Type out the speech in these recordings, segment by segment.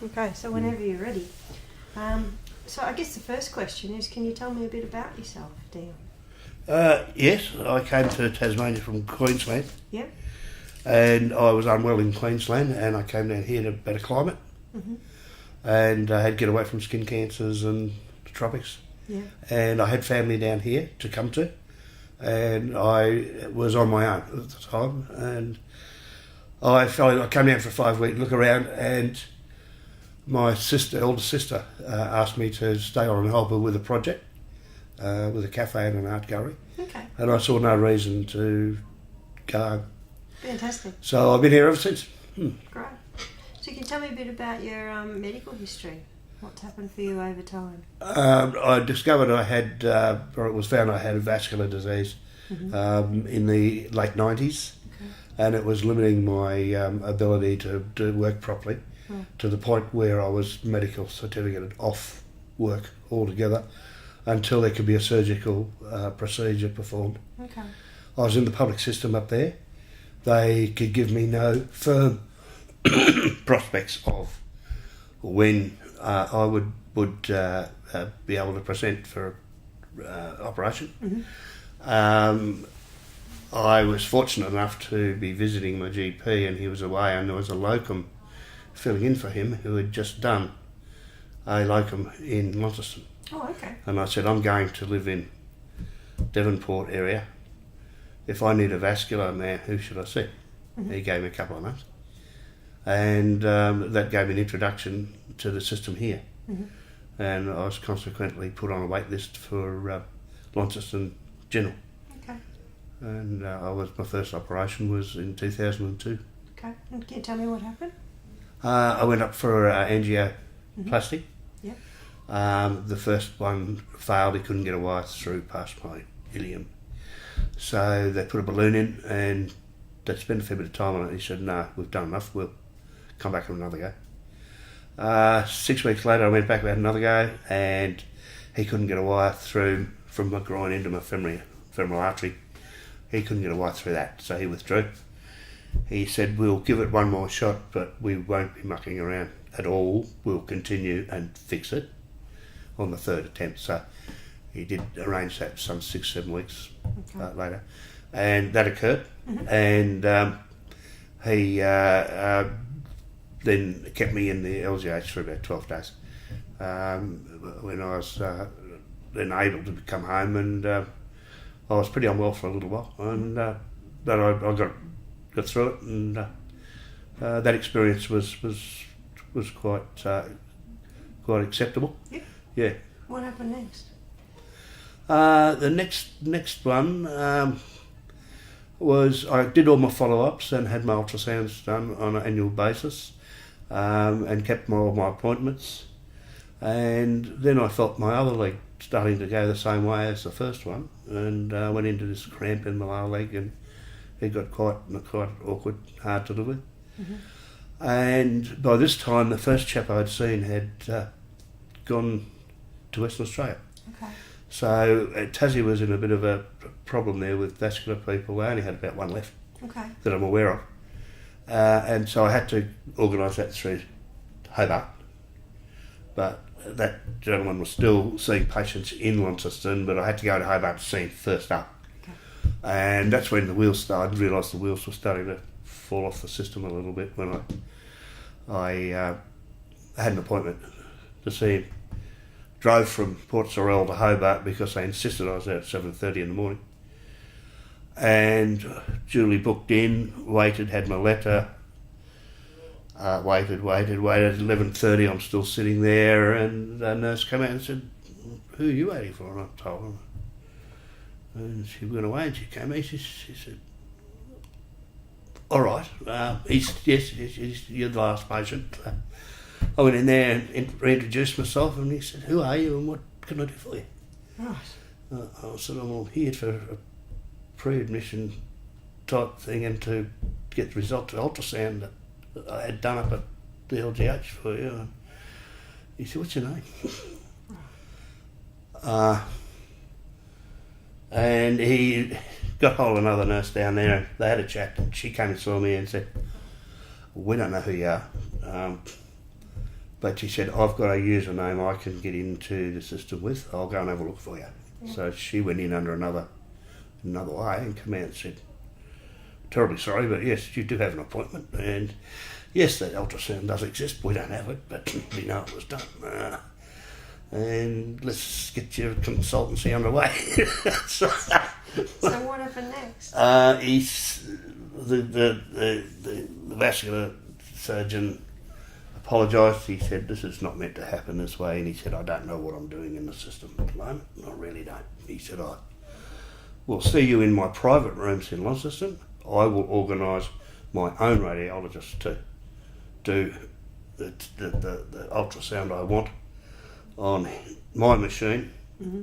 Okay, so whenever you're ready. So I guess the first question is, can you tell me a bit about yourself, Dion? Yes, I came to Tasmania from Queensland. Yep. And I was unwell in Queensland, and I came down here to a better climate. Mm-hmm. And I had to get away from skin cancers and the tropics. Yeah. And I had family down here to come to, and I was on my own at the time. And I came down for a 5-week look around, and my older sister, asked me to stay on and help her with a project, with a cafe and an art gallery. Okay. And I saw no reason to go home. Fantastic. So I've been here ever since. Great. So you can tell me a bit about your medical history. What's happened for you over time? I discovered or it was found I had a vascular disease in the late 90s. Okay. And it was limiting my ability to work properly, to the point where I was medical certificated off work altogether until there could be a surgical procedure performed. Okay. I was in the public system up there. They could give me no firm prospects of when I would be able to present for operation. Mm-hmm. I was fortunate enough to be visiting my GP, and he was away, and there was a locum filling in for him who had just done a locum in Launceston. Oh, okay. And I said, I'm going to live in Devonport area. If I need a vascular man, who should I see? Mm-hmm. He gave me a couple of names. And that gave me an introduction to the system here. Mm-hmm. And I was consequently put on a wait list for Launceston General. Okay. And my first operation was in 2002. Okay. And can you tell me what happened? I went up for angioplasty. Yep. The first one failed. He couldn't get a wire through past my ilium. So they put a balloon in, and they spent a fair bit of time on it. He said, no, we've done enough. We'll come back and another go. 6 weeks later, I went back and had another go, and he couldn't get a wire through from my groin into my femoral artery. He couldn't get a wire through that, so he withdrew. He said, we'll give it one more shot, but we won't be mucking around at all. We'll continue and fix it on the third attempt. So he did arrange that some 6-7 weeks later, and that occurred. Mm-hmm. And he then kept me in the LGH for about 12 days when I was then able to come home, and I was pretty unwell for a little while, and but I got through it, and that experience was quite acceptable. Yeah. Yeah. What happened next? The next one was I did all my follow-ups and had my ultrasounds done on an annual basis, and kept all my appointments. And then I felt my other leg starting to go the same way as the first one, and went into this cramp in my lower leg, and it got quite awkward, hard to live with. Mm-hmm. And by this time, the first chap I'd seen had gone to Western Australia. Okay. So Tassie was in a bit of a problem there with vascular people. They only had about one left Okay. that I'm aware of. And so I had to organise that through Hobart. But that gentleman was still seeing patients in Launceston, but I had to go to Hobart to see him first up. Okay. And that's when the wheels started. I realised the wheels were starting to fall off the system a little bit when I had an appointment to see him. Drove from Port Sorell to Hobart because they insisted I was there at 7:30 in the morning. And duly booked in, waited, had my letter, waited. 11:30 I'm still sitting there, and the nurse came out and said, who are you waiting for? And I told her. And she went away, and she came in, she said, all right, yes, you're the last patient. I went in there and reintroduced myself, and he said, who are you and what can I do for you? Right. I said, I'm here for a pre-admission type thing and to get the result of ultrasound that I had done up at the LGH for you. And he said, what's your name? And he got hold of another nurse down there, and they had a chat, and she came and saw me and said, we don't know who you are. But she said, I've got a username I can get into the system with. I'll go and have a look for you. Yeah. So she went in under another way and came out and said, terribly sorry, but yes, you do have an appointment. And yes, that ultrasound does exist. We don't have it, but we know it was done. And let's get your consultancy underway. So what happened next? The vascular surgeon apologised. He said, this is not meant to happen this way. And he said, I don't know what I'm doing in the system at the moment. I really don't. He said, I will see you in my private rooms in Launceston. I will organise my own radiologist to do the ultrasound I want on my machine, Mm-hmm.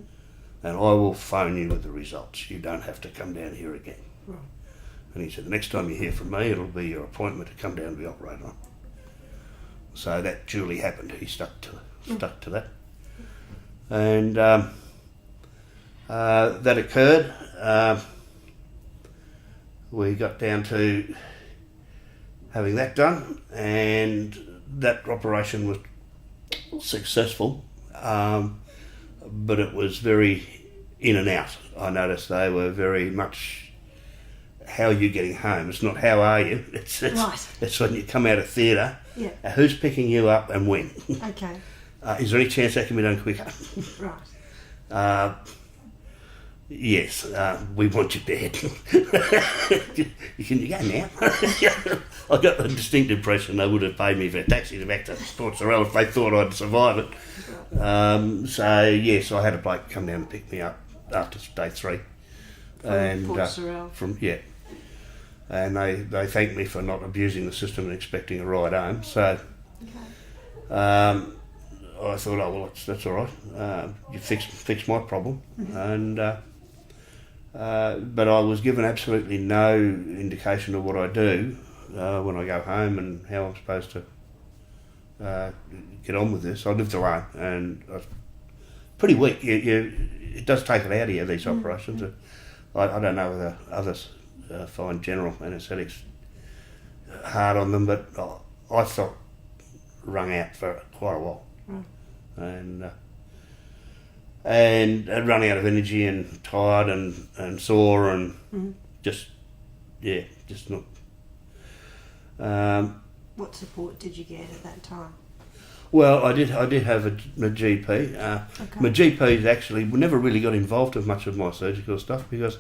and I will phone you with the results. You don't have to come down here again. Right. And he said, the next time you hear from me, it'll be your appointment to come down and be operated on. So that duly happened. He stuck to that. And that occurred. We got down to having that done, and that operation was successful, but it was very in and out. I noticed they were very much, how are you getting home? It's not how are you, it's when you come out of theatre, Yeah. Who's picking you up and when? Okay. Is there any chance that can be done quicker? Right. Yes, we want you dead. Can you go now? I got the distinct impression they would have paid me for a taxi back to Port Sorell if they thought I'd survive it. So yes, I had a bloke come down and pick me up after day 3. From Port Sorell. And they thanked me for not abusing the system and expecting a ride home. So Okay. I thought, oh well, that's all right. You fixed my problem, and but I was given absolutely no indication of what I do when I go home and how I'm supposed to get on with this. I lived alone, and I was pretty weak. It does take it out of you, these operations. I don't know whether others find general anaesthetics hard on them, but I felt wrung out for quite a while. Right. And run out of energy and tired and sore and just not. What support did you get at that time? Well, I did have a GP. Okay. My GPs actually never really got involved with much of my surgical stuff, because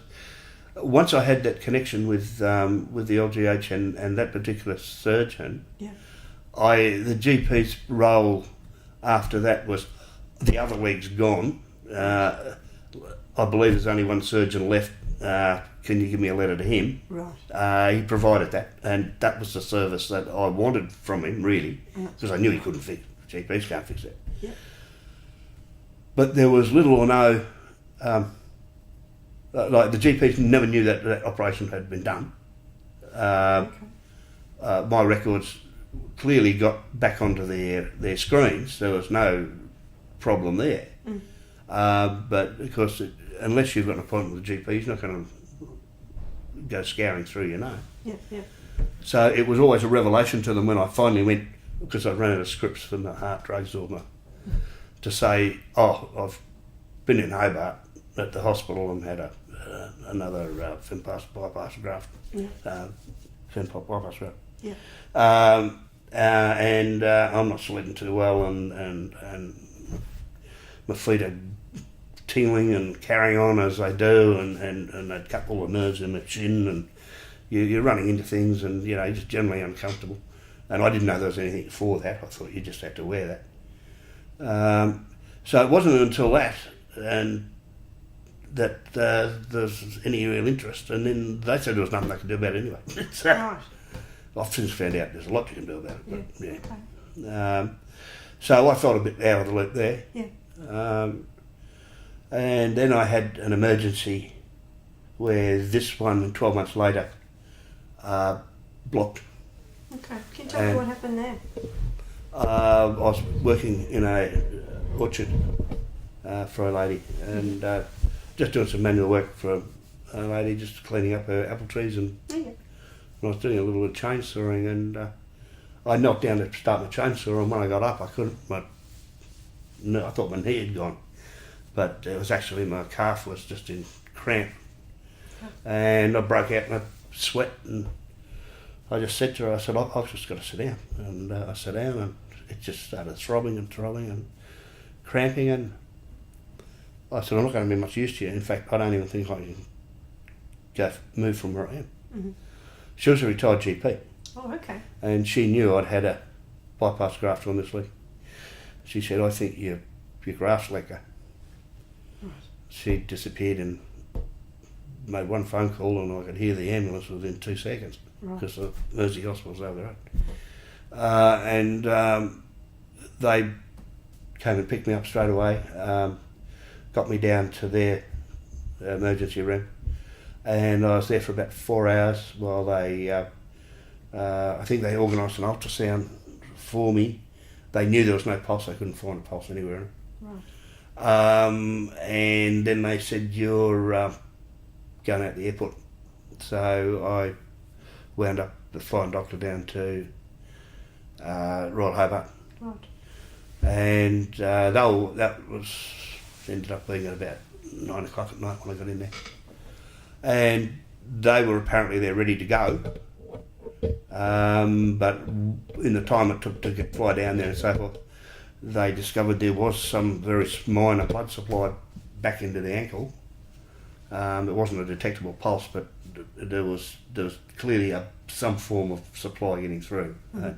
once I had that connection with the LGH and that particular surgeon, Yeah. the GP's role after that was, the other leg's gone. I believe there's only one surgeon left. Can you give me a letter to him? Right. He provided that, and that was the service that I wanted from him, really, because I knew he couldn't fix it. GPs can't fix that. Yeah. But there was little or no, like the GPs never knew that operation had been done. My records clearly got back onto their screens. There was no problem there. But of course, unless you've got an appointment with the GP, he's not going to go scouring through your name. Yeah. Yeah. So it was always a revelation to them when I finally went, because I ran out of scripts for my heart drugs to say, oh, I've been in Hobart at the hospital and had another FemPass bypass graft. Yeah. FemPass bypass graft. Yeah. And I'm not sleeping too well, and my feet are tingling and carrying on as they do, and they'd cut all the nerves in the chin, and you're running into things, and you're just generally uncomfortable. And I didn't know there was anything for that. I thought you just had to wear that. So it wasn't until that there's any real interest, and then they said there was nothing they could do about it anyway. So Right. I've since found out there's a lot you can do about it. But Yeah. yeah. Okay. So I felt a bit out of the loop there. Yeah. And then I had an emergency where this one, 12 months later, blocked. Okay. Can you tell me what happened there? I was working in a orchard for a lady, and just doing some manual work for a lady, just cleaning up her apple trees, and Yeah. I was doing a little bit of chainsawing, and I knelt down to start my chainsaw, and when I got up, I couldn't. I thought my knee had gone, but it was actually my calf was just in cramp, and I broke out in a sweat, and I just said to her, I said, I've just got to sit down, and I sat down, and it just started throbbing and cramping, and I said, I'm not going to be much use to you. In fact, I don't even think I can move from where I am. Mm-hmm. She was a retired GP. Oh, okay. And she knew I'd had a bypass graft on this leg. She said, I think your graft's lekker. Right. She disappeared and made one phone call, and I could hear the ambulance within 2 seconds, because the Mersey Hospital's over the road. And they came and picked me up straight away, got me down to their emergency room, and I was there for about 4 hours while they, I think they organised an ultrasound for me. They knew there was no pulse, they couldn't find a pulse anywhere. Right. And then they said, you're going out the airport. So I wound up the flying doctor down to Royal Hobart. Right. And that ended up being at about 9 o'clock at night when I got in there. And they were apparently there ready to go. But in the time it took to fly down there and so forth, they discovered there was some very minor blood supply back into the ankle. It wasn't a detectable pulse, but there was clearly some form of supply getting through. Mm-hmm.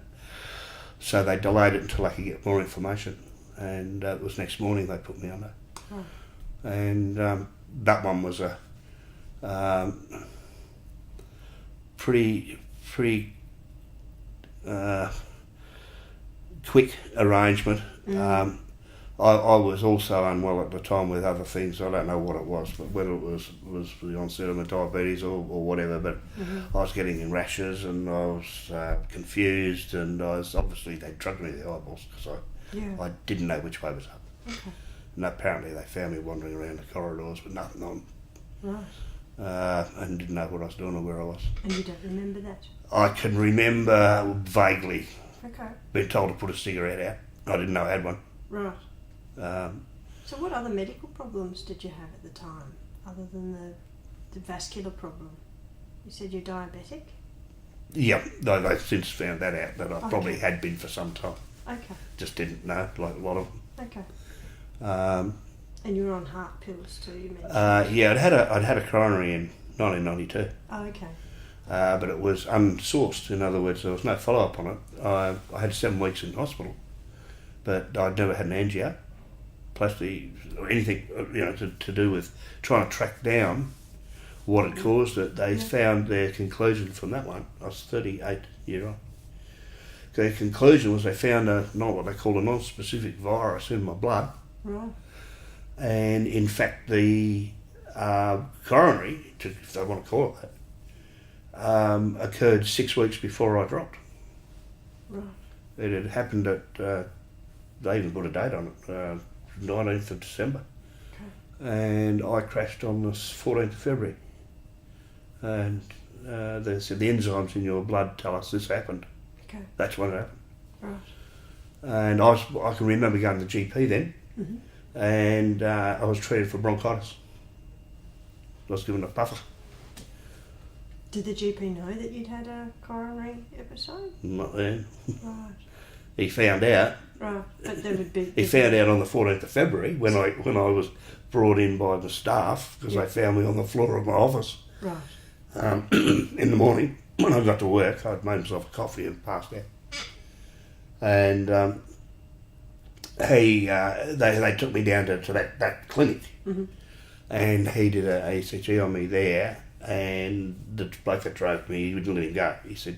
So they delayed it until I could get more information, and it was next morning they put me under. Oh. And that one was a pretty quick arrangement. Mm. I was also unwell at the time with other things. I don't know what it was, but whether it was the onset of my diabetes or whatever, but Mm-hmm. I was getting in rashes, and I was confused, and I was, obviously they drugged me to the eyeballs because I didn't know which way was up. Okay. And apparently they found me wandering around the corridors with nothing on, Right. and didn't know what I was doing or where I was. And you don't remember that? I can remember vaguely Okay. being told to put a cigarette out. I didn't know I had one. Right. Um, So what other medical problems did you have at the time, other than the vascular problem? You said you're diabetic? yeah, they've since found that out, that I Okay. probably had been for some time. Okay. Just didn't know, like a lot of them. Okay. Um, And you were on heart pills too, you mentioned? yeah, I'd had a coronary in 1992, Oh, okay. but it was unsourced. In other words, there was no follow-up on it. I had 7 weeks in hospital, but I'd never had an angio, plasty, or anything to do with trying to track down what had caused it. They found their conclusion from that one. I was 38-year-old. Their conclusion was they found what they call a non-specific virus in my blood. Right. And in fact, the coronary, if they want to call it that, occurred 6 weeks before I dropped. Right. It had happened at, they even put a date on it, 19th of December. Okay. And I crashed on the 14th of February. And they said the enzymes in your blood tell us this happened. Okay. That's when it happened. Right. And I can remember going to the GP then, Mm-hmm. and I was treated for bronchitis. I was given a puffer. Did the GP know that you'd had a coronary episode? Not then. Right. He found out. Right. But there would be... He found out on the 14th of February when I was brought in by the staff, because they found me on the floor of my office. Right. In the morning when I got to work. I'd made myself a coffee and passed out. And they took me down to that clinic, Mm-hmm. and he did a ECG on me there, and the bloke that drove me, he wouldn't let him go. He said,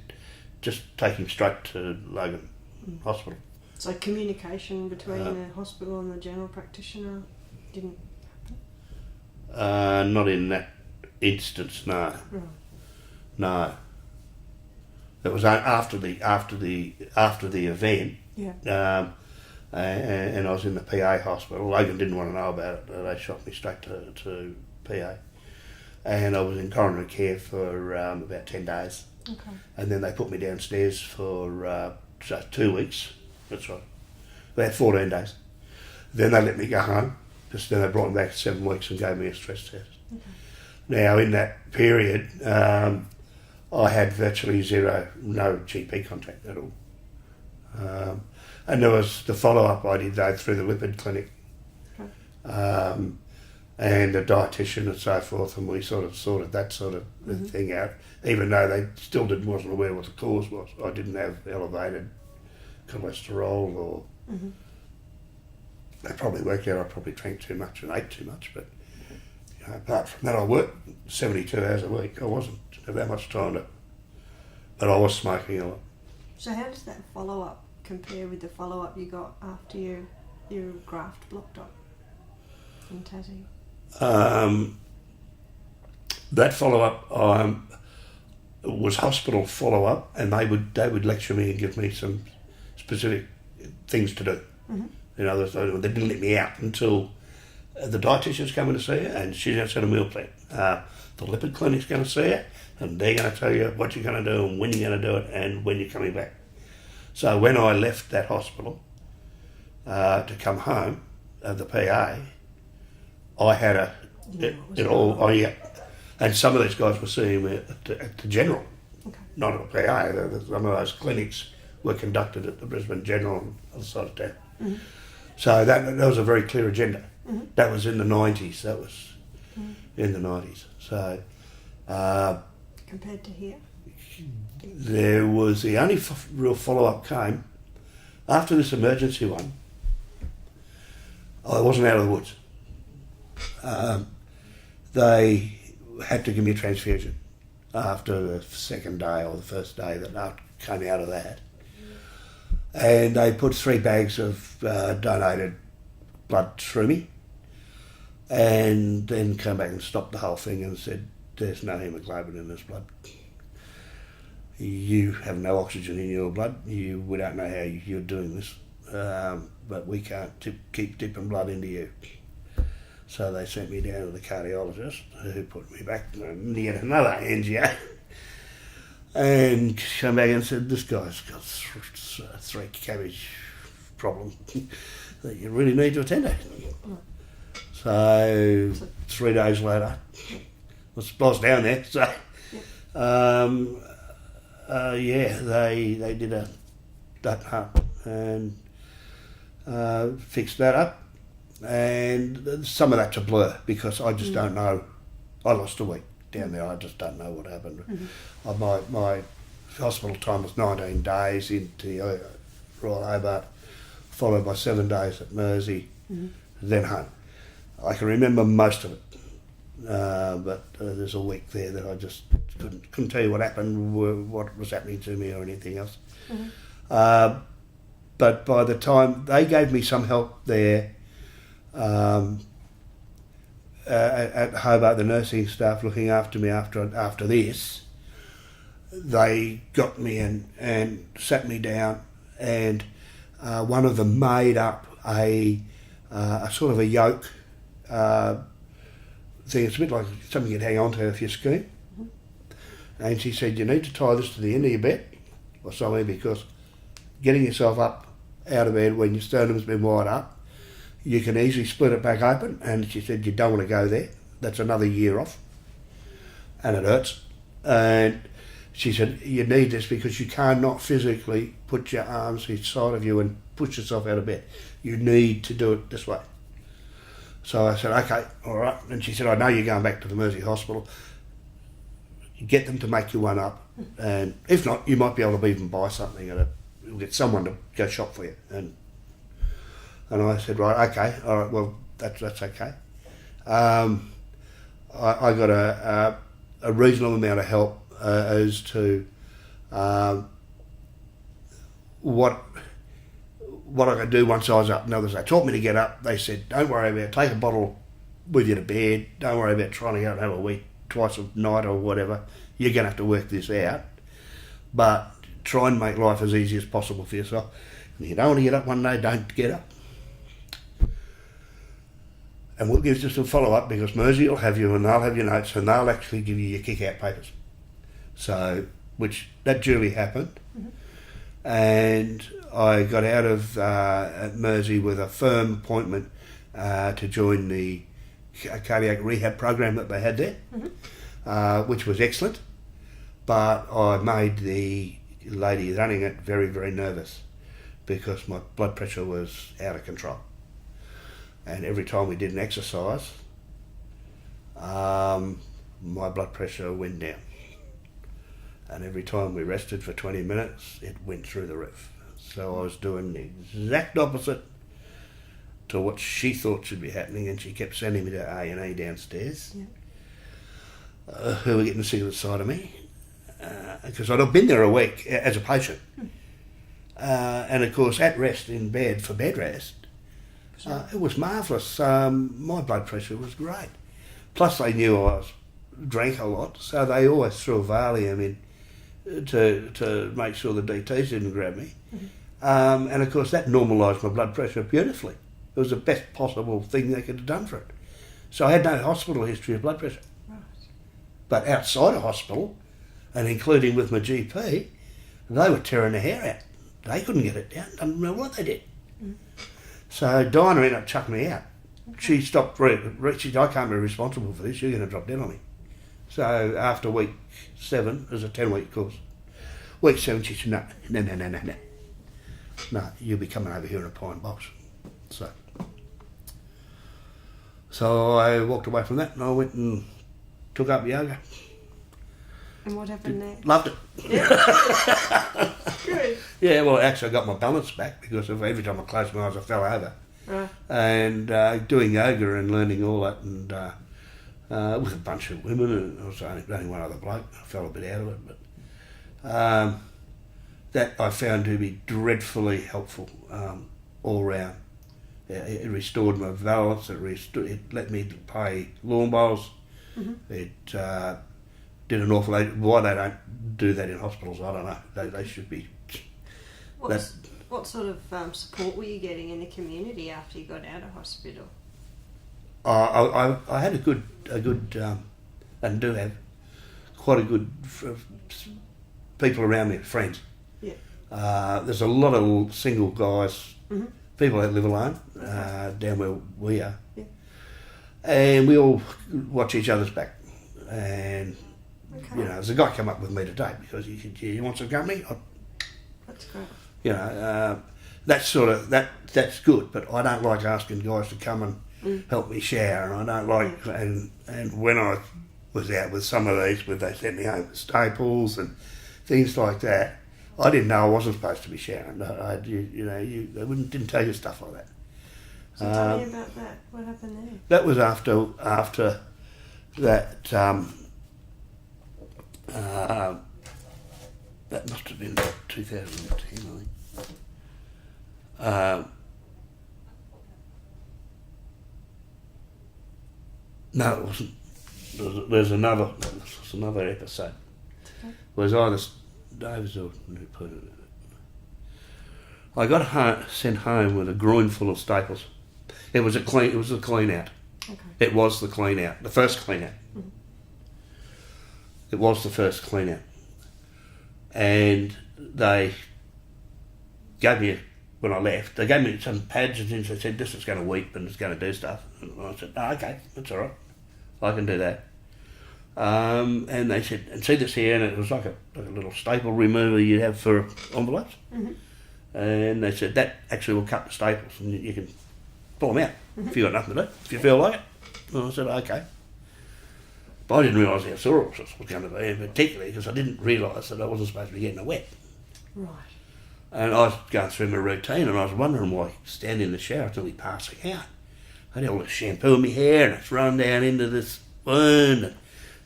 just take him straight to Logan Hospital. So communication between the hospital and the general practitioner didn't happen? Not in that instance, no. Right. No. It was after the event. Yeah. And I was in the PA hospital. Logan didn't want to know about it. They shot me straight to PA. And I was in coronary care for about 10 days. Okay. And then they put me downstairs for so 2 weeks, that's right. They had 14 days. Then they let me go home. Just then they brought me back 7 weeks and gave me a stress test. Okay. Now, in that period, I had virtually no GP contact at all. And there was the follow-up I did, though, through the lipid clinic. Okay. And a dietitian and so forth, and we sort of sorted that sort of thing out, even though they still wasn't aware what the cause was. I didn't have elevated cholesterol, or they probably worked out I probably drank too much and ate too much, but you know, apart from that, I worked 72 hours a week. I wasn't have that much time to, but I was smoking a lot. So how does that follow-up compare with the follow-up you got after your graft blocked up in Tassie? That follow-up was hospital follow-up, and they would lecture me and give me some specific things to do. In other words, they didn't let me out until the dietitian's coming to see you, and she's going to set a meal plan. The lipid clinic's going to see you, and they're going to tell you what you're going to do and when you're going to do it and when you're coming back. So when I left that hospital to come home, the PA, I had and some of these guys were seeing me at the General, not at the PA. Some of those clinics were conducted at the Brisbane General on the other side of town. So that was a very clear agenda. That was in the 90s. That was in the 90s. So compared to here? There was the only real follow-up came after this emergency one. I wasn't out of the woods. They had to give me a transfusion after the second day or the first day that I came out of that. And they put 3 bags of donated blood through me, and then came back and stopped the whole thing and said, there's no hemoglobin in this blood. You have no oxygen in your blood. We don't know how you're doing this, but we can't keep dipping blood into you. So they sent me down to the cardiologist, who put me back to yet another angio, and came back and said, this guy's got 3 cabbage problem that you really need to attend to. So 3 days later, I was down there, so they did that heart and fixed that up, and some of that's a blur because I just don't know. I lost a week down there. I just don't know what happened. My hospital time was 19 days into Royal Hobart, followed by 7 days at Mersey, then home. I can remember most of it, but there's a week there that I just couldn't tell you what happened, what was happening to me or anything else. But by the time they gave me some help there at Hobart, the nursing staff looking after me after this, they got me and sat me down, and one of them made up a sort of a yoke thing. It's a bit like something you'd hang on to if you're skiing. And she said, you need to tie this to the end of your bed or somewhere, because getting yourself up out of bed when your sternum's been wired up, you can easily split it back open. And she said, you don't want to go there. That's another year off. And it hurts. And she said, you need this because you cannot physically put your arms inside of you and push yourself out of bed. You need to do it this way. So I said, okay, all right. And she said, I know you're going back to the Mersey Hospital. Get them to make you one up. And if not, you might be able to even buy something and you'll get someone to go shop for you. And I said, right, okay, all right, well, that's okay. I got a reasonable amount of help as to what I could do once I was up. In other words, they taught me to get up. They said, don't worry about it. Take a bottle with you to bed. Don't worry about trying to go and have a wee twice a night or whatever. You're going to have to work this out. But try and make life as easy as possible for yourself. And if you don't want to get up one day, don't get up. And we'll give you some follow-up, because Mersey will have you and they'll have your notes and they'll actually give you your kick-out papers. So, which that duly happened. and I got out of Mersey with a firm appointment to join the cardiac rehab program that they had there, which was excellent. But I made the lady running it very, very nervous because my blood pressure was out of control. And every time we did an exercise, my blood pressure went down. And every time we rested for 20 minutes, it went through the roof. So I was doing the exact opposite to what she thought should be happening, and she kept sending me to A&E downstairs, who were getting sick of the sight of me, because I'd been there a week as a patient. And of course, at rest in bed for bed rest, it was marvellous. My blood pressure was great. Plus they knew I drank a lot, so they always threw a Valium in to make sure the DTs didn't grab me. And of course that normalised my blood pressure beautifully. It was the best possible thing they could have done for it. So I had no hospital history of blood pressure. Right. But outside of hospital, and including with my GP, they were tearing their hair out. They couldn't get it down. I don't know what they did. So Dion ended up chucking me out. She stopped. She said, I can't be responsible for this. You're going to drop dead on me. So after week 7, it was a 10-week course. Week 7, she said, no. No, you'll be coming over here in a pine box. So I walked away from that and I went and took up yoga. And what happened next? Loved it. Yeah. Good. Yeah, well, actually I got my balance back because of every time I closed my eyes I fell over. Right. And doing yoga and learning all that, and with a bunch of women, and I was only one other bloke. I fell a bit out of it, but that I found to be dreadfully helpful all round. It restored my balance. It let me pay lawn bowls. It did an awful lot. Why they don't do that in hospitals, I don't know. They should be. What sort of support were you getting in the community after you got out of hospital? I had a good, and do have quite a good people around me, friends. Yeah. There's a lot of single guys, people that live alone, down where we are. Yeah. And we all watch each other's back. And, you know, there's a guy come up with me today because he said, you want some company? That's great. You know, that's good, but I don't like asking guys to come and help me shower, and I don't like, and when I was out with some of these, where they sent me home with staples and things like that, I didn't know I wasn't supposed to be showering. They didn't tell you stuff like that. So tell me about that. What happened there? That was after that. That must have been about 2010, I think. No, it wasn't. There's another episode. Okay. It was either Davis or I got sent home with a groin full of staples. It was a clean out. Okay. It was the clean out, the first clean out. Mm-hmm. It was the first clean out. And they gave me, when I left, they gave me some pads and things. They said, this is going to weep and it's going to do stuff. And I said, oh, okay, that's all right. I can do that. And they said, and see this here, and it was like a little staple remover you'd have for envelopes. Mm-hmm. And they said, that actually will cut the staples and you can pull them out if you've got nothing to do, if you feel like it. And I said, okay. But I didn't realise how sore it was going to be, particularly because I didn't realise that I wasn't supposed to be getting it wet. Right. And I was going through my routine and I was wondering why standing in the shower until he passing out. I had all this shampoo in my hair and it's run down into this wound and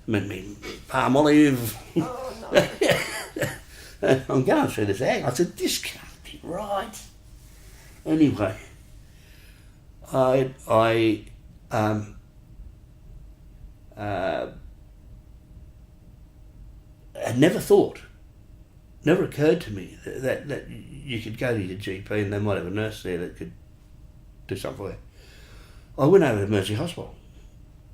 meant me palm olive. Oh, no. And I'm going through this act. I said, this can't be right. Anyway, I had never occurred to me that you could go to your GP and they might have a nurse there that could do something for you. I went over to Mersey Hospital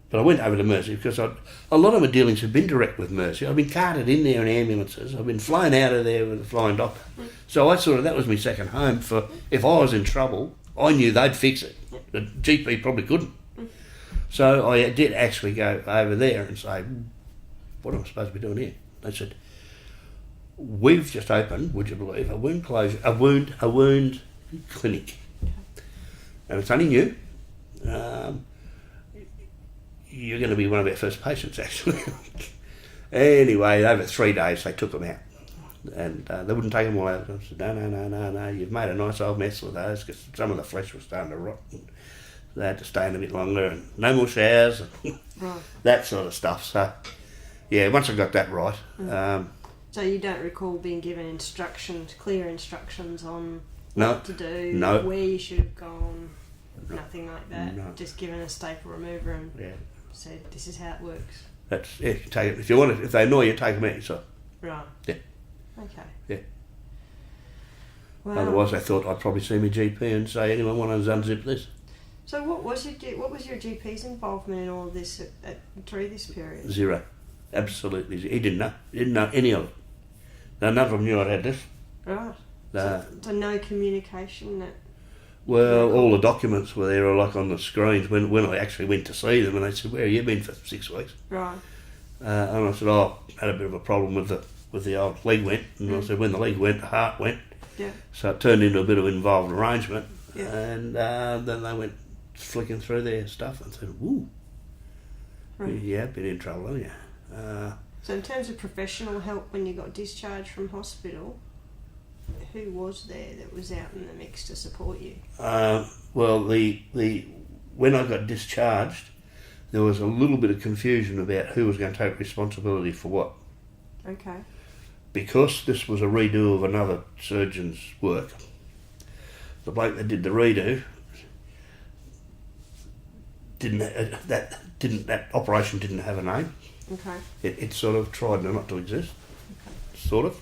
But I went over to Mercy because a lot of my dealings had been direct with Mercy. I've been carted in there in ambulances. I've been flown out of there with a flying doctor. So that was my second home for, if I was in trouble, I knew they'd fix it. The GP probably couldn't. So I did actually go over there and say, what am I supposed to be doing here? They said, we've just opened, would you believe, a wound clinic. And it's only new. You're going to be one of our first patients, actually. Anyway, over 3 days, they took them out. And they wouldn't take them all out. I said, no, you've made a nice old mess with those, because some of the flesh was starting to rot. And they had to stay in a bit longer, and no more showers, and that sort of stuff. So, yeah, once I got that right. So you don't recall being given clear instructions on No, what to do, no. where you should have gone, nothing like that? No. Just given a staple remover and Yeah. said, this is how it works. That's it. Take it if you want it. If they annoy you, take them out. So Right. Yeah. Okay. Yeah. Well, otherwise, they thought I'd probably see my GP and say, anyone want to unzip this? so what was your GP's involvement in all of this through this period? Zero. Absolutely. He didn't know. He didn't know any of it. None of them knew I'd had this. Right. No. So no communication that. Well, all the documents were there, like on the screens when I actually went to see them, and they said, "Where have you been for 6 weeks?" Right. And I said, "Oh, I had a bit of a problem with the old leg went," and I said, "When the leg went, the heart went." Yeah. So it turned into a bit of involved arrangement, Yeah. and then they went flicking through their stuff and said, "Ooh, Right. yeah, been in trouble, haven't you?" So in terms of professional help when you got discharged from hospital, who was there that was out in the mix to support you? Well, when I got discharged, there was a little bit of confusion about who was going to take responsibility for what. Okay. Because this was a redo of another surgeon's work, the bloke that did the redo that operation didn't have a name. Okay. It sort of tried not to exist, sort of.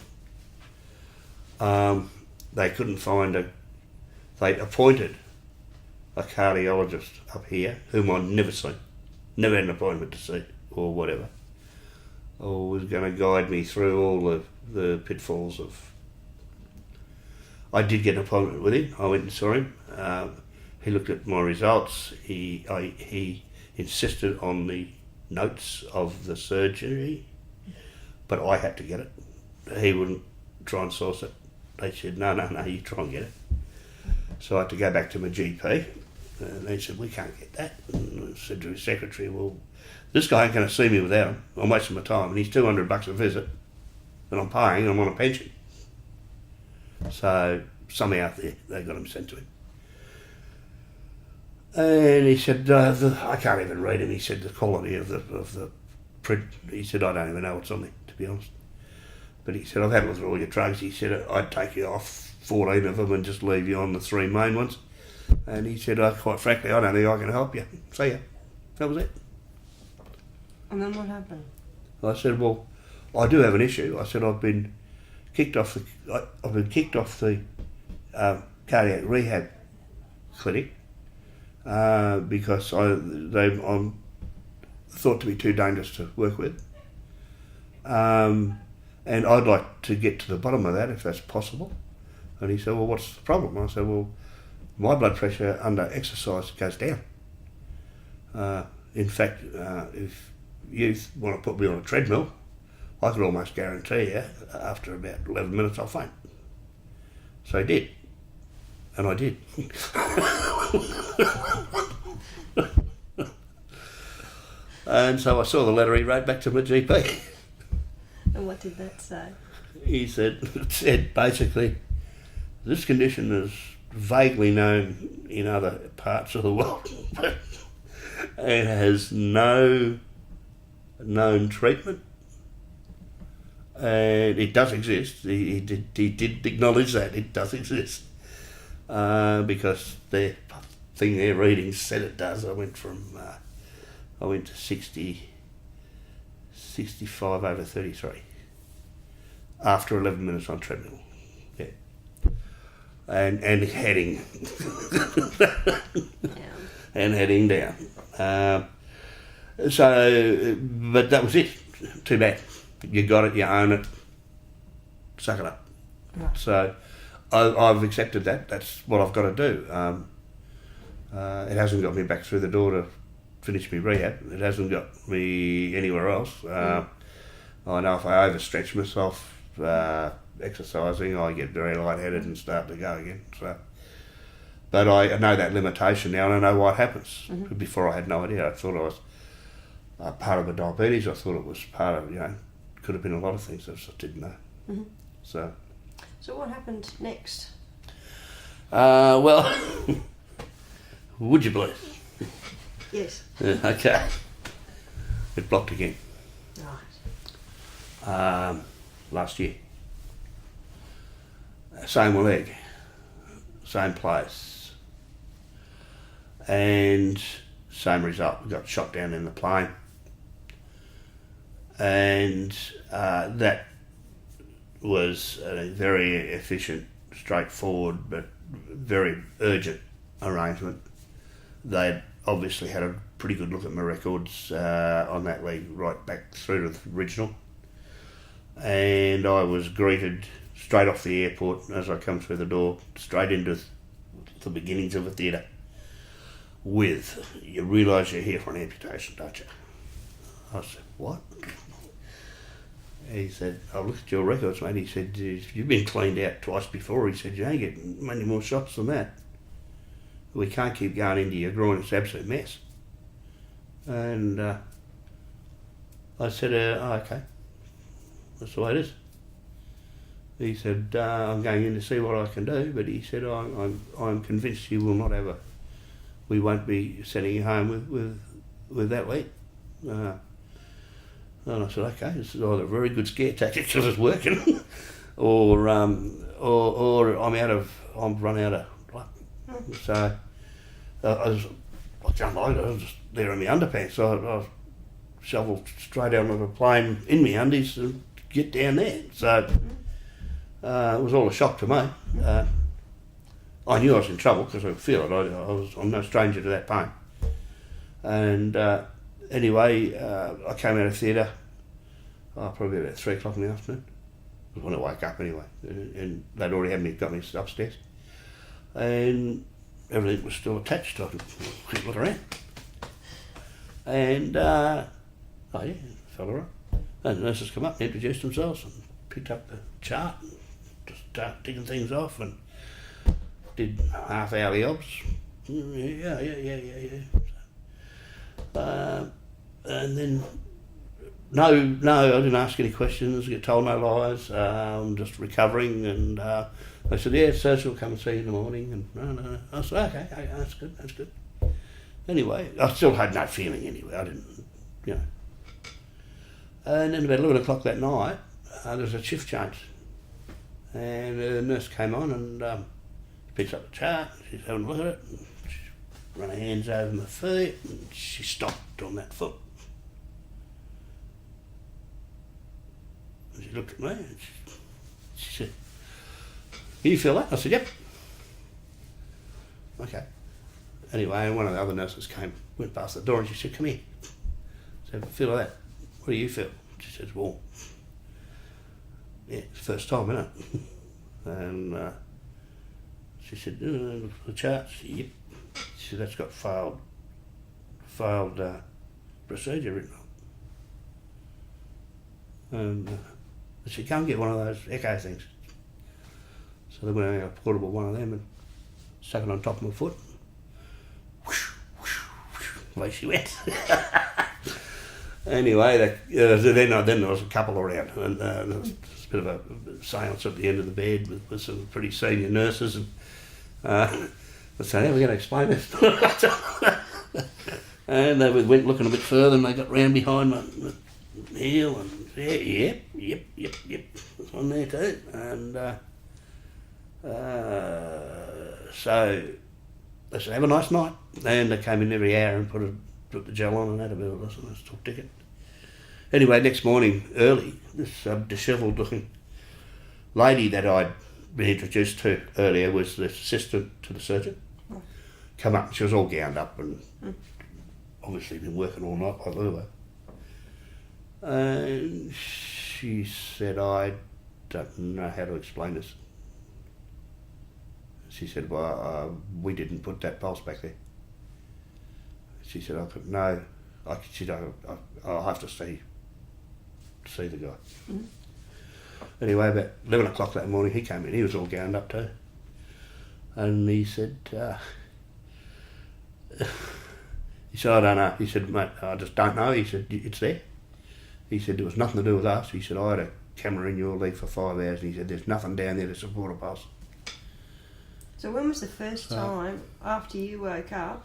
They couldn't find they appointed a cardiologist up here whom I'd never seen, never had an appointment to see or whatever, or was going to guide me through all the pitfalls of. I did get an appointment with him. I went and saw him. He looked at my results. He insisted on the notes of the surgery, but I had to get it. He wouldn't try and source it. They said, no, you try and get it. So I had to go back to my GP, and they said, we can't get that. And I said to his secretary, well, this guy ain't going to see me without him. I'm wasting my time, and he's $200 a visit, and I'm paying, and I'm on a pension. So somehow they got him sent to him. And he said, I can't even read him. He said the quality of the print. He said, I don't even know what's on there, to be honest. But he said, I've had a look at all your drugs. He said, I'd take you off 14 of them and just leave you on the 3 main ones. And he said, quite frankly, I don't think I can help you. See ya. That was it. And then what happened? I said, well, I do have an issue. I said, I've been kicked off the cardiac rehab clinic because I'm thought to be too dangerous to work with. And I'd like to get to the bottom of that if that's possible. And he said, well, what's the problem? I said, well, my blood pressure under exercise goes down. In fact, if you want to put me on a treadmill, I could almost guarantee you after about 11 minutes I'll faint. So he did. And I did. And so I saw the letter he wrote back to my GP. And what did that say? He said basically, this condition is vaguely known in other parts of the world, but it has no known treatment, and it does exist. He did acknowledge that it does exist, because the thing they're reading said it does. I went to 65 over 33 after 11 minutes on treadmill. Yeah. And heading Yeah. and heading down. So, but that was it. Too bad. You got it, you own it, suck it up. Right. So I've accepted that. That's what I've got to do. It hasn't got me back through the door to finish my rehab. It hasn't got me anywhere else. I know if I overstretch myself exercising, I get very lightheaded and start to go again. So, but I know that limitation now, and I know what happens. Before I had no idea. I thought I was part of the diabetes. I thought it was part of, could have been a lot of things. I just didn't know. So what happened next? Well, would you believe? Yes. Okay. It blocked again. Right. Last year. Same leg, same place, and same result. We got shot down in the plane, and that was a very efficient, straightforward, but very urgent arrangement. They'd obviously had a pretty good look at my records on that leg right back through to the original, and I was greeted straight off the airport as I come through the door, straight into the beginnings of a theatre with, you realise you're here for an amputation, don't you? I said, what? He said, I looked at your records, mate. He said, you've been cleaned out twice before. He said, you ain't getting many more shots than that. We can't keep going into your groin, it's an absolute mess. And I said, okay, that's the way it is. He said, I'm going in to see what I can do, but he said, I'm convinced you will not have we won't be sending you home with that leg. And I said, okay, this is either a very good scare tactic because it's working, or I'm run out of luck. So I was just there in my underpants, so I shoveled straight out of the plane in my undies to get down there. So it was all a shock to me. I knew I was in trouble because I could feel it. I'm no stranger to that pain. And anyway, I came out of theatre probably about 3 o'clock in the afternoon. It was when I woke up anyway. And they'd already got me upstairs. And everything was still attached. I couldn't look around. And, fell around. And the nurses come up and introduced themselves and picked up the chart and just started ticking things off and did half-hourly obs. Yeah. And then, no, I didn't ask any questions, get told no lies, I'm just recovering, and they said, yeah, surgeon will come and see you in the morning, and no. I said, okay, that's good. Anyway, I still had no feeling anyway, I didn't, And then about 11 o'clock that night, there was a shift change, and the nurse came on and picks up the chart, she's having a look at it, and she ran her hands over my feet, and she stopped on that foot. And she looked at me and she said, "Can you feel that?" I said, "Yep." Okay. Anyway, one of the other nurses went past the door and she said, "Come here." I said, "Feel that? What do you feel?" She said, "Warm." Yeah, it's the first time, isn't it? And she said, "Look at the charts." Yep. She said, "That's got failed procedure written on." And I said, "Go and get one of those echo things." So they went out and got a portable one of them and stuck it on top of my foot. Whoosh, whoosh, whoosh, away she went. Anyway, then there was a couple around, and there was a bit of a seance at the end of the bed with some pretty senior nurses, and I said, "How are we going to explain this?" And they went looking a bit further, and they got round behind my heel, and yep, there's one there too, and so they said, "Have a nice night," and they came in every hour and put the gel on and had a bit of this and I took ticket. Anyway, next morning early, this dishevelled looking lady that I'd been introduced to earlier was the assistant to the surgeon. Come up and she was all gowned up and obviously been working all night like we were. And she said, I don't know how to explain this. She said, well, we didn't put that pulse back there. She said, I'll have to see the guy. Mm. Anyway, about 11 o'clock that morning, he came in. He was all gowned up too. And he said, I don't know. He said, mate, I just don't know. He said, it's there. He said, there was nothing to do with us. He said, I had a camera in your leg for 5 hours. And he said, there's nothing down there to support a pulse. So when was the first time after you woke up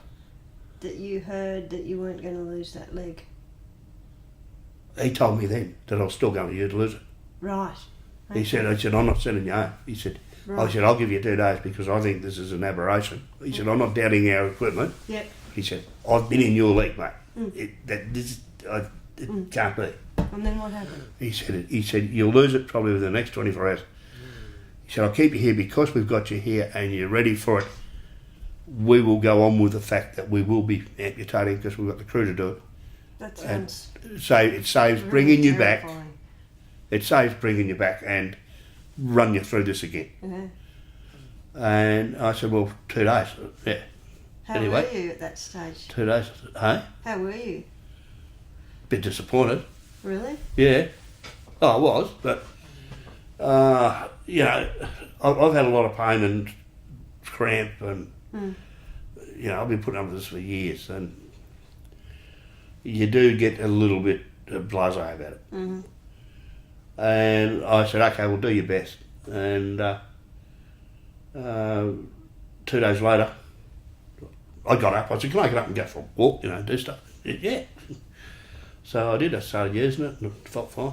that you heard that you weren't going to lose that leg? He told me then that I was still going to lose it. Right. He said, I'm not sending you home. He said, right. I said, I'll give you 2 days because I think this is an aberration. He said, I'm not doubting our equipment. Yep. He said, I've been in your leg, mate. Mm. It can't be. And then what happened? He said, you'll lose it probably within the next 24 hours. He said, I'll keep you here because we've got you here and you're ready for it. We will go on with the fact that we will be amputating because we've got the crew to do it. That sounds... So it saves really bringing you terrifying. back. It saves bringing you back and run you through this again. Yeah. And I said, well, 2 days. Yeah. How Anyway, were you at that stage? 2 days. Hey? How were you? Bit disappointed. Really? Yeah. Oh, I was, but, I've had a lot of pain and cramp and, I've been putting up with this for years and you do get a little bit blasé about it. Mm-hmm. And I said, okay, well, do your best. And 2 days later, I got up. I said, can I get up and go for a walk, do stuff? Yeah. So I did. I started using it and it felt fine.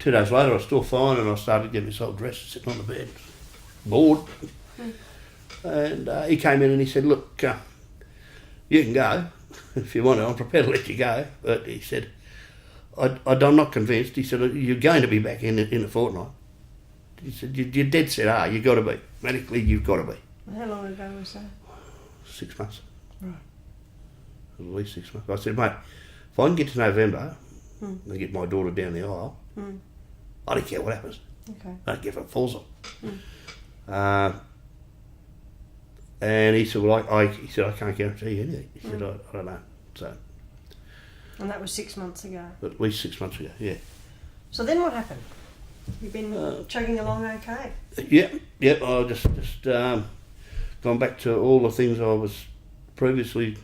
2 days later, I was still fine and I started getting myself dressed and sitting on the bed, bored. And he came in and he said, look, you can go if you want to. I'm prepared to let you go. But he said, I'm not convinced. He said, you're going to be back in a fortnight. He said, you're dead set, you've got to be. Medically, you've got to be. How long ago was that? 6 months. Right. At least 6 months. I said, mate, if I can get to November and get my daughter down the aisle, I don't care what happens. Okay. I don't care if it falls on. And he said, well, I can't guarantee you anything. He said, I don't know. So. And that was 6 months ago? At least 6 months ago, yeah. So then what happened? You've been chugging along okay? Yep. I just gone back to all the things I was previously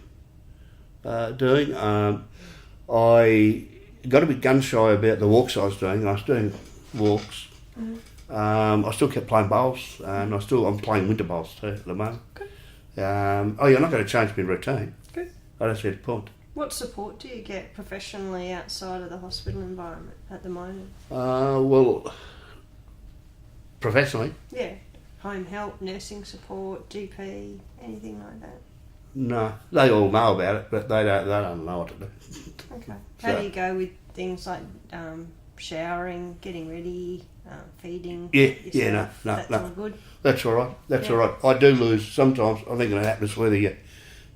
doing. I got a bit gun shy about the walks I was doing. I was doing walks. I still kept playing bowls, and I'm playing winter bowls too at the moment. Good. I'm not going to change my routine. Good. I don't see the point. What support do you get professionally outside of the hospital environment at the moment? Well, professionally? Yeah. Home help, nursing support, GP, anything like that? No. They all know about it, but they don't know what to do. Okay. How do you go with things like showering, getting ready, feeding? No. That's all good? That's all right. All right. I do lose sometimes. I think it happens whether you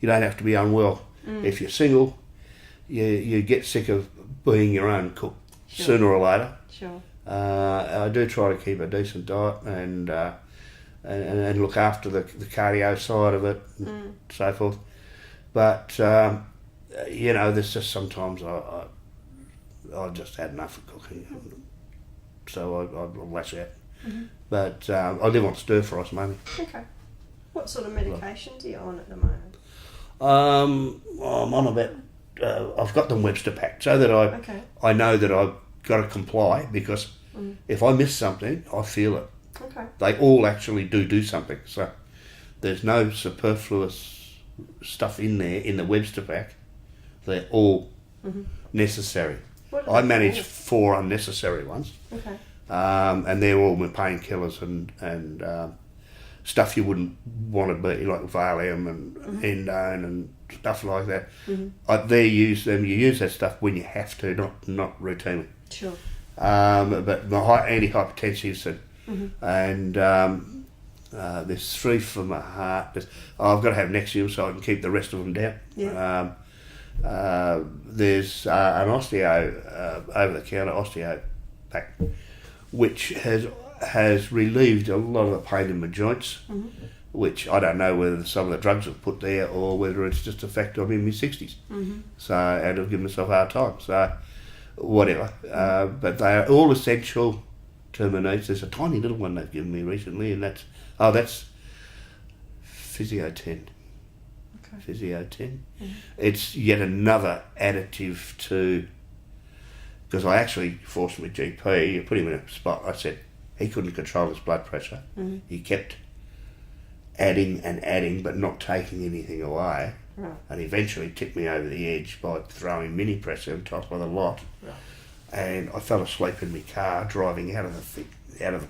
don't have to be unwell. If you're single, you get sick of being your own cook sooner or later. Sure. I do try to keep a decent diet and look after the cardio side of it and so forth. But there's just sometimes I've just had enough of cooking, so I lash out. But I live on stir fries mainly. Okay. What sort of medications are you on at the moment? I'm on about. I've got them Webster packed so that I know that I've got to comply because if I miss something, I feel it. Okay. They all actually do something. So there's no superfluous stuff in there in the Webster pack. They're all necessary. I manage 4 unnecessary ones. Okay. And they're all my painkillers and stuff you wouldn't want to be, like Valium and Endone and stuff like that. You use that stuff when you have to, not routinely. Sure. But my antihypertensives and there's 3 for my heart. I've got to have Nexium so I can keep the rest of them down. Yeah. There's an osteo, over-the-counter osteopath, which has relieved a lot of the pain in my joints, which I don't know whether some of the drugs have put there or whether it's just a fact I'm in my 60s. So, and I've given myself a hard time. So, whatever. But they are all essential to my needs. There's a tiny little one they've given me recently, and that's Physio 10. Okay. Physio 10. It's yet another additive to, because I actually forced my GP, I put him in a spot, I said he couldn't control his blood pressure. He kept adding but not taking anything away. Right. And eventually tipped me over the edge by throwing mini pressure on top of the lot. Right. And I fell asleep in my car driving out of the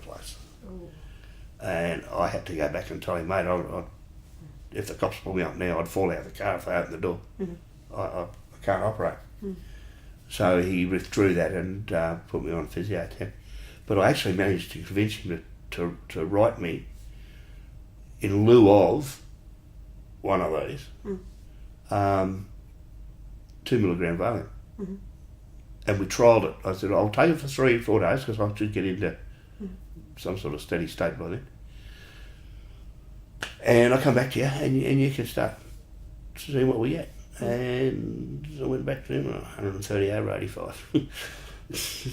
place. Ooh. And I had to go back and tell him, mate, if the cops pull me up now, I'd fall out of the car if they opened the door. I can't operate. So he withdrew that and put me on Physio 10. But I actually managed to convince him to write me, in lieu of one of these, 2 milligram Valium. And we trialled it. I said, I'll take it for 3 or 4 days because I should get into some sort of steady state by then. And I'll come back to you and you can start seeing what we get. And I went back to him, 130 over 85.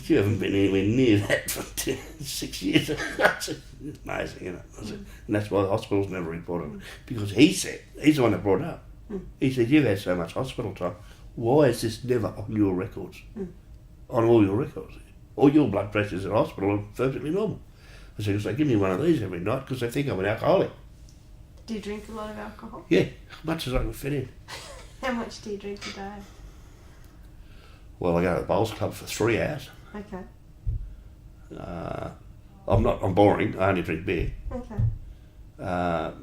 You haven't been anywhere near that for 6 years. It's amazing, isn't it? And that's why the hospital's never reported it. Because he's the one that brought it up. He said, you've had so much hospital time. Why is this never on your records? On all your records. All your blood pressures at hospital are perfectly normal. I said, because they give me one of these every night because they think I'm an alcoholic. Do you drink a lot of alcohol? Yeah, as much as I can fit in. How much do you drink a day? Well, I go to the bowls club for 3 hours. Okay. I'm boring. I only drink beer. Okay. And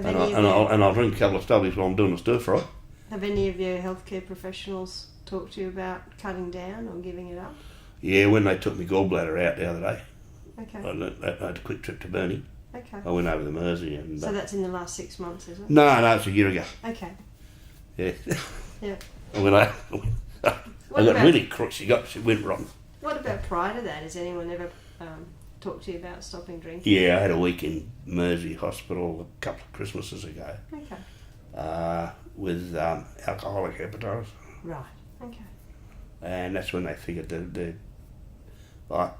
I'll drink a couple of stubbies while I'm doing a stir fry. Have any of your healthcare professionals talked to you about cutting down or giving it up? Yeah, when they took my gallbladder out the other day, Okay. I had a quick trip to Burnie. Okay. I went over the Mersey and... So that's in the last 6 months, is it? No, it's a year ago. Okay. Yeah. Yeah. I got really crook. She went wrong. What about prior to that? Has anyone ever talked to you about stopping drinking? Yeah, I had a week in Mersey Hospital a couple of Christmases ago. Okay. With alcoholic hepatitis. Right. Okay. And that's when they figured I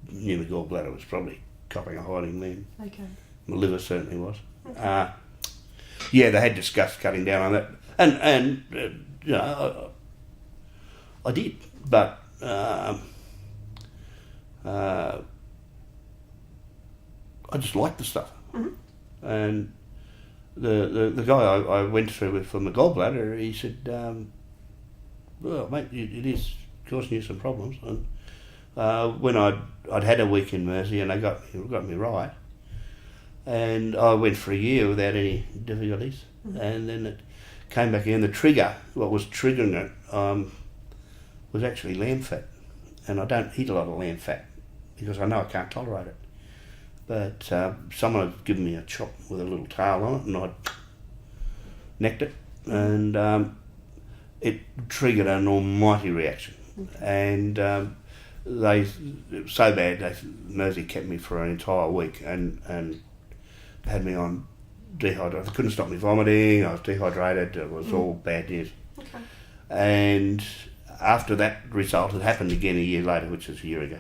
knew my gallbladder was probably copping a hiding then. Okay. My liver certainly was. Okay. Yeah, they had discussed cutting down on that, and you know, I did, but I just liked the stuff, and the guy I went through with for my gallbladder, he said, "Well, mate, it is causing you some problems." And when I'd had a week in Mersey and they got me right, and I went for a year without any difficulties, and then it came back in. The trigger, what was triggering it, was actually lamb fat, and I don't eat a lot of lamb fat because I know I can't tolerate it. But someone had given me a chop with a little tail on it, and I'd necked it, and it triggered an almighty reaction. And it was so bad, Mersey kept me for an entire week and had me on dehydrated. I couldn't stop me vomiting, I was dehydrated, it was all bad news. Okay. And after that result, it happened again a year later, which was a year ago.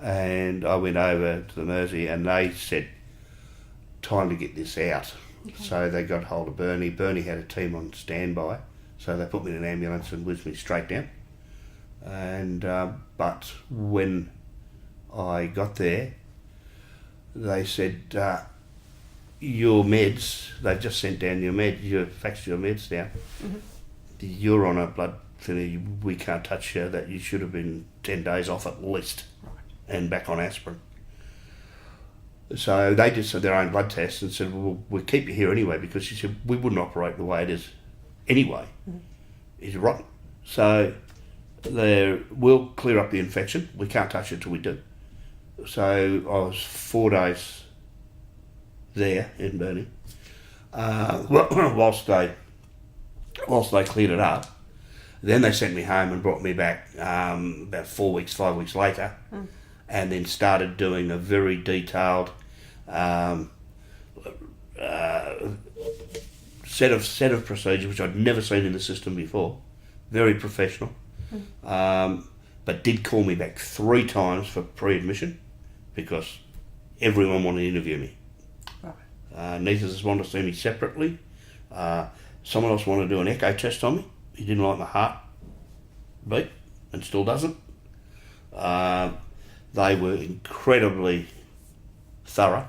And I went over to the Mersey and they said, time to get this out. Okay. So they got hold of Burnie. Burnie had a team on standby, so they put me in an ambulance and whizzed me straight down. And but when I got there, they said, your meds, they've just sent down your meds, you've faxed your meds down. You're on a blood thinner, we can't touch you, that you should have been 10 days off at least and back on aspirin. So they did their own blood tests and said, well, we'll keep you here anyway, because she said, we wouldn't operate the way it is anyway. It's rotten. So we'll clear up the infection. We can't touch it till we do. So I was 4 days there in Burnie, whilst they whilst they cleared it up, then they sent me home and brought me back about 4 weeks, 5 weeks later, and then started doing a very detailed set of procedures which I'd never seen in the system before. Very professional, but did call me back 3 times for pre-admission because everyone wanted to interview me. Right. Anaesthetists wanted to see me separately. Someone else wanted to do an echo test on me. He didn't like my heart beat and still doesn't. They were incredibly thorough,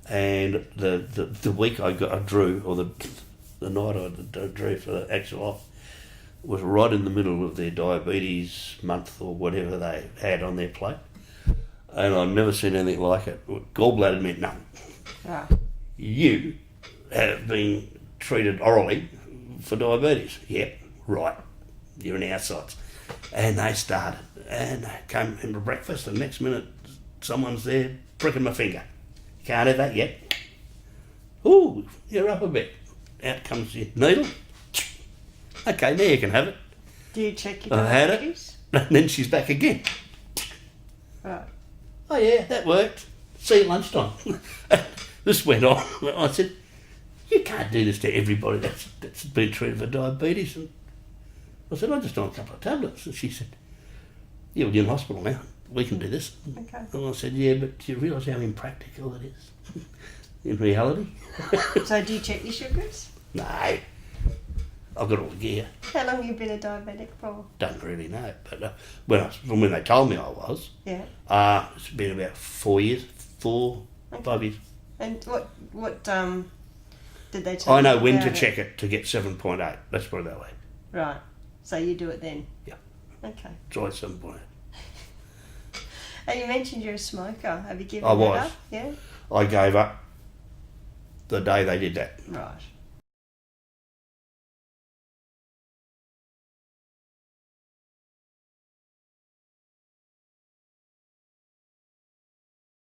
and the week I drew, or the night I drew for the actual op, was right in the middle of their diabetes month or whatever they had on their plate, and I've never seen anything like it. Gallbladder meant nothing. Right. You have been treated orally for diabetes. Yep, right. You're in our sights. And they started, and they came in for breakfast, and next minute someone's there pricking my finger. Can't have that yet. Ooh, you're up a bit. Out comes your needle. Okay, now you can have it. Do you check your I had it, diabetes? and then she's back again. Right. Oh yeah, that worked. See you lunchtime. This went on. I said, you can't do this to everybody that's been treated for diabetes. And I said, I just on a couple of tablets. And she said, yeah, well, you're in hospital now. We can do this. Okay. And I said, yeah, but do you realise how impractical it is in reality? So do you check your sugars? No. I've got all the gear. How long have you been a diabetic for? Don't really know. But from when they told me I was, Yeah. it's been about 4 years. 5 years. And what did they tell you? I know when to about check it to get 7.8. Let's put it that way. Right. So you do it then? Yeah. Okay. Try 7.8. And you mentioned you're a smoker. Have you given I that was. up? Yeah. I gave up the day they did that. Right.